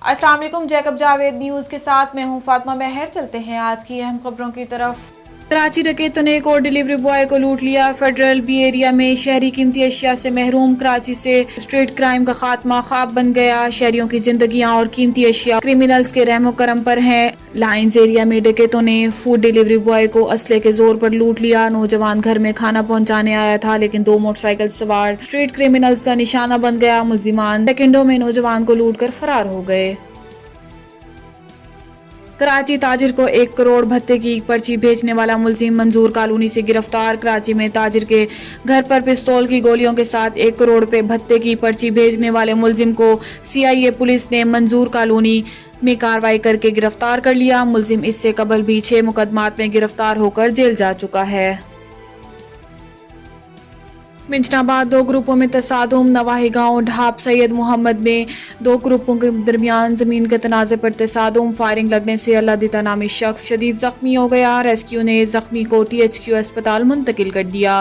अस्सलाम वालेकुम। Jacob Javed news के साथ मैं हूं फातिमा मेहर। चलते हैं आज की अहम खबरों की तरफ। कराची डकैतों ने एक और डिलीवरी बॉय को लूट लिया। फेडरल बी एरिया में शहरी कीमती अशिया से महरूम। कराची से स्ट्रीट क्राइम का खात्मा ख्वाब बन गया। शहरियों की जिंदगियां और कीमती अशिया क्रिमिनल्स के रहमो करम पर हैं। लाइंस एरिया में डकैतों ने फूड डिलीवरी बॉय को असले के जोर पर लूट लिया। नौजवान घर में खाना पहुंचाने आया था, लेकिन दो मोटरसाइकिल सवार स्ट्रीट क्रिमिनल्स का निशाना बन गया। मुलजिमान सेकंडों में नौजवान को लूट कर फरार हो गए। कराची ताजिर को 1 करोड़ भत्ते की पर्ची भेजने वाला मुलजिम मंजूर कॉलोनी से गिरफ्तार। कराची में ताजिर के घर पर पिस्तौल की गोलियों के साथ 1 करोड़ रुपए भत्ते की पर्ची भेजने वाले मुलजिम को CIA पुलिस ने मंजूर कॉलोनी में कार्रवाई करके गिरफ्तार कर लिया। मुलजिम इससे कबल भी 6 मुकदमात में गिरफ्तार होकर जेल जा चुका है। मिंचनाबाद 2 ग्रुपों में तसादुम। नवाही गांव ढाब सैयद मोहम्मद में 2 ग्रुपों के दरमियान जमीन के तनाज़े पर तसादुम। फायरिंग लगने से अल्लादीता नामी शख्स शदीद जख्मी हो गया। रेस्क्यू ने जख्मी को THQ अस्पताल मुंतकिल कर दिया।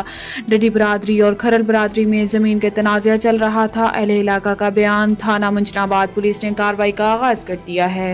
डडी बरादरी और खरल बरादरी में जमीन के तनाज़ा चल रहा था। अहले इलाका का बयान। थाना मिंचनाबाद पुलिस ने कार्रवाई का आगाज कर दिया है।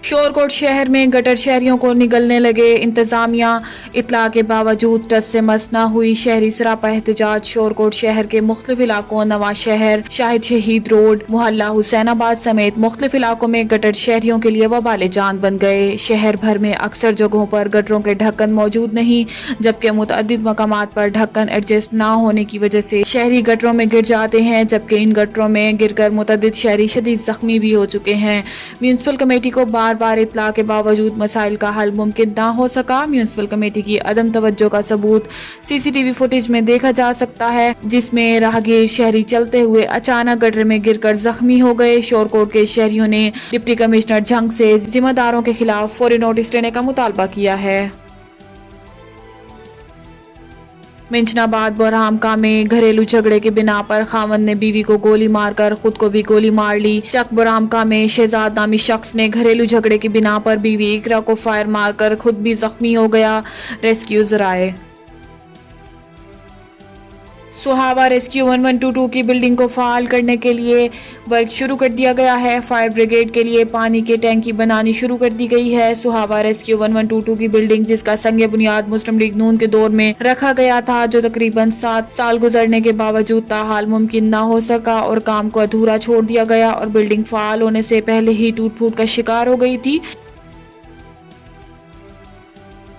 शोरकोट शहर में गटर शहरियों को निगलने लगे। इंतजामिया इतला के बावजूद टस से मस न हुई। शहरी सरापा एहतजाज। शोरकोट शहर के मुख्तलिफ इलाकों नवाज शहर, शाहिद शहीद रोड, मोहल्ला हुसैनाबाद समेत मुख्तलिफ इलाकों में गटर शहरियों के लिए वबाल जान बन गए। शहर भर में अक्सर जगहों पर गटरों के ढक्कन मौजूद नहीं, जबकि मुतअद्दिद मकामात पर ढक्कन एडजस्ट न होने की वजह से शहरी गटरों में गिर जाते हैं, जबकि इन गटरों में गिरकर मुतअद्दिद शहरी शदीद जख्मी भी हो चुके हैं। म्यूनिसिपल कमेटी को बार इत्तला के बावजूद मसाइल का हल मुमकिन ना हो सका। म्यूनिसिपल कमेटी की अदम तवज्जो का सबूत CCTV फुटेज में देखा जा सकता है, जिसमें राहगीर शहरी चलते हुए अचानक गटर में गिरकर जख्मी हो गए। शोरकोट के शहरियों ने डिप्टी कमिश्नर झंग से जिम्मेदारों के खिलाफ फौरी नोटिस लेने का मुतालबा किया है। मिंचनाबाद बरहामका में घरेलू झगड़े के बिना पर खावंद ने बीवी को गोली मारकर खुद को भी गोली मार ली। चक बरहामका में शहजाद नामी शख्स ने घरेलू झगड़े के बिना पर बीवी इकरा को फायर मारकर खुद भी जख्मी हो गया। रेस्क्यू जराए। सुहावा रेस्क्यू 1122 की बिल्डिंग को फाल करने के लिए वर्क शुरू कर दिया गया है। फायर ब्रिगेड के लिए पानी की टैंकी बनानी शुरू कर दी गई है। सुहावा रेस्क्यू 1122 की बिल्डिंग, जिसका संग बुनियाद मुस्लिम लीग नून के दौर में रखा गया था, जो तकरीबन 7 साल गुजरने के बावजूद ताहाल मुमकिन ना हो सका और काम को अधूरा छोड़ दिया गया और बिल्डिंग फाल होने से पहले ही टूट फूट का शिकार हो गई थी।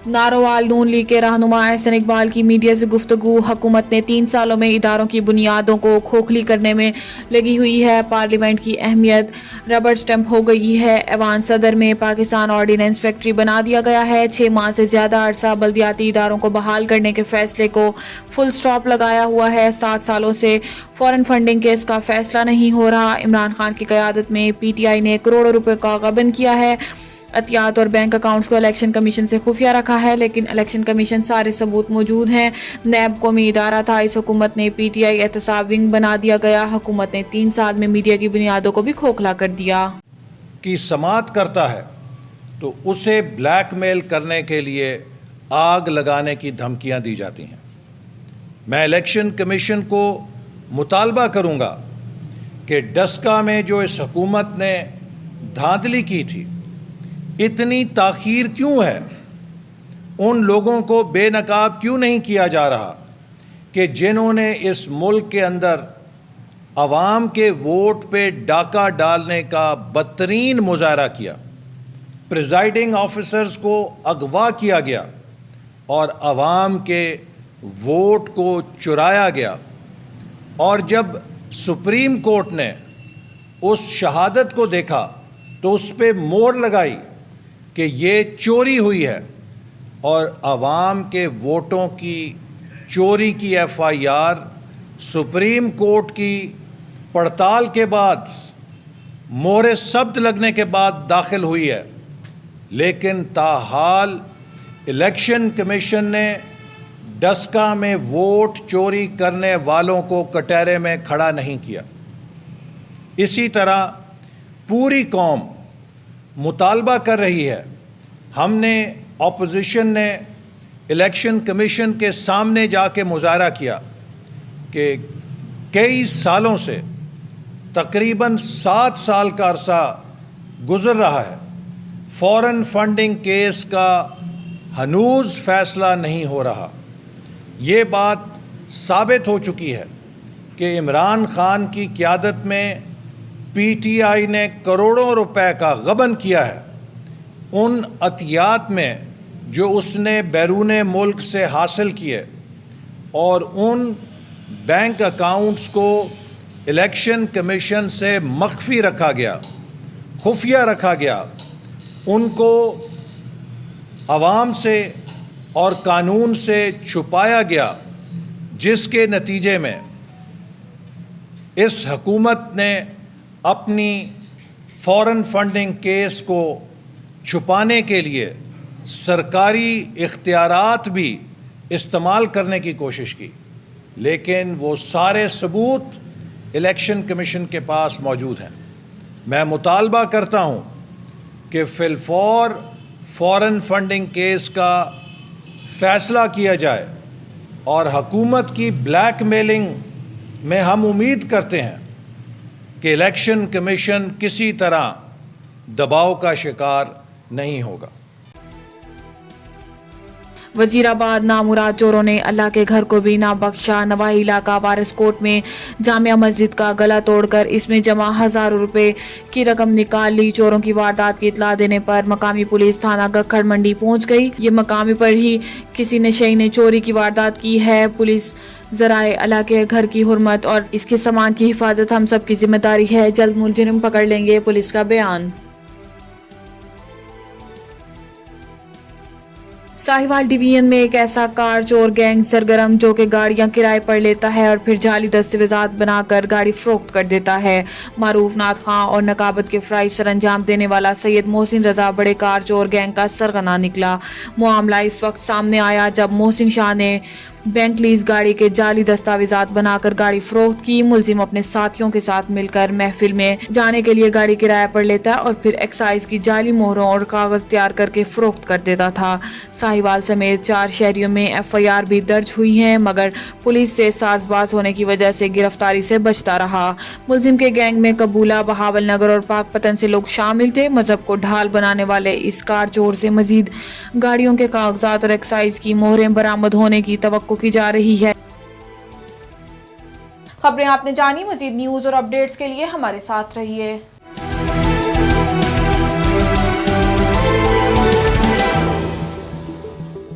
नारोवाल नून लीग के रहनुमा एहसन इकबाल की मीडिया से गुफ्तगू। हुकूमत ने 3 सालों में इदारों की बुनियादों को खोखली करने में लगी हुई है। पार्लियामेंट की अहमियत रबर स्टैंप हो गई है। ऐवान सदर में पाकिस्तान ऑर्डिनेंस फैक्ट्री बना दिया गया है। 6 माह से ज्यादा अरसा बल्दियाती इदारों को बहाल करने के फैसले को फुल स्टॉप लगाया हुआ है। 7 सालों से फॉरेन फंडिंग केस का फैसला नहीं हो रहा। इमरान खान की क़यादत में PTI ने करोड़ों रुपए का गबन किया है। अतियात और बैंक अकाउंट्स को इलेक्शन कमीशन से खुफिया रखा है, लेकिन इलेक्शन कमीशन सारे सबूत मौजूद हैं। नैब कौमी इदारा था, इस हुकूमत ने PTI एहतसाब विंग बना दिया गया। हुकूमत ने 3 साल में मीडिया की बुनियादों को भी खोखला कर दिया। कि समाअत करता है तो उसे ब्लैकमेल करने के लिए आग लगाने की धमकियां दी जाती हैं। मैं इलेक्शन कमीशन को मुतालबा करूंगा कि डस्का में जो इस हुकूमत ने धांधली की थी, इतनी ताख़ीर क्यों है? उन लोगों को बेनकाब क्यों नहीं किया जा रहा कि जिन्होंने इस मुल्क के अंदर अवाम के वोट पे डाका डालने का बदतरीन मुजाहरा किया। प्रिजाइडिंग ऑफिसर्स को अगवा किया गया और अवाम के वोट को चुराया गया। और जब सुप्रीम कोर्ट ने उस शहादत को देखा तो उस पे मोहर लगाई कि ये चोरी हुई है और अवाम के वोटों की चोरी की FIR सुप्रीम कोर्ट की पड़ताल के बाद, मोहरे सब्त लगने के बाद दाखिल हुई है। लेकिन ताहाल इलेक्शन कमीशन ने डस्का में वोट चोरी करने वालों को कटहरे में खड़ा नहीं किया। इसी तरह पूरी कौम मुतालबा कर रही है। हमने ऑपोजिशन ने इलेक्शन कमीशन के सामने जाके मुजाहरा किया कि कई सालों से तकरीबन 7 साल का अरसा गुजर रहा है, फॉरेन फंडिंग केस का हनूज फैसला नहीं हो रहा। ये बात साबित हो चुकी है कि इमरान खान की क़यादत में पीटीआई ने करोड़ों रुपए का गबन किया है। उन अतियात में जो उसने बैरून मुल्क से हासिल किए और उन बैंक अकाउंट्स को इलेक्शन कमीशन से मख्फी रखा गया, खुफिया रखा गया, उनको अवाम से और कानून से छुपाया गया, जिसके नतीजे में इस हुकूमत ने अपनी फॉरेन फंडिंग केस को छुपाने के लिए सरकारी इख्तियारात भी इस्तेमाल करने की कोशिश की, लेकिन वो सारे सबूत इलेक्शन कमीशन के पास मौजूद हैं। मैं मुतालबा करता हूँ कि फिलफौर फॉरेन फंडिंग केस का फ़ैसला किया जाए और हुकूमत की ब्लैक मेलिंग में हम उम्मीद करते हैं कि इलेक्शन कमीशन किसी तरह दबाव का शिकार नहीं होगा। वजीराबाद नामुराद चोरों ने अल्लाह के घर को भी ना बख्शा। नवाही इलाका वारिस कोट में जामिया मस्जिद का गला तोड़कर इसमें जमा हज़ारों रुपए की रकम निकाल ली। चोरों की वारदात की इतला देने पर मकामी पुलिस थाना गखड़ मंडी पहुंच गई। ये मकामी पर ही किसी नशई ने चोरी की वारदात की है। पुलिस जराए अल्लाह के घर की हुर्मत और इसके सामान की हिफाजत हम सब की जिम्मेदारी है। जल्द मुलजिम पकड़ लेंगे, पुलिस का बयान। साहिवाल डिवीजन में एक ऐसा कार चोर गैंग सरगर्म जो कि गाड़ियां किराए पर लेता है और फिर जाली दस्तावेजात बनाकर गाड़ी फरोख्त कर देता है। मारूफ नाथ खां और नकाबत के फराइज सर अंजाम देने वाला सैयद मोहसिन रजा बड़े कार चोर गैंग का सरगना निकला। मामला इस वक्त सामने आया जब मोहसिन शाह ने बैंक लीज गाड़ी के जाली दस्तावेजात बनाकर गाड़ी फरोख्त की। मुलजिम अपने साथियों के साथ मिलकर महफिल में जाने के लिए गाड़ी किराए पर लेता और फिर एक्साइज की जाली मोहरों और कागज तैयार करके फरोख्त कर देता था। साहिवाल समेत 4 शहरियों में FIR भी दर्ज हुई है, मगर पुलिस से साजबाज होने की वजह से गिरफ्तारी से बचता रहा। मुलजिम के गैंग में कबूला, बहावल नगर और पाकपतन से लोग शामिल थे। मजहब को ढाल बनाने वाले इस कार चोर से मजीद गाड़ियों के कागजात और एक्साइज की मोहरें बरामद होने की तवक्को की जा रही है। खबरें आपने जानी, मजीद न्यूज और अपडेट्स के लिए हमारे साथ रहिए।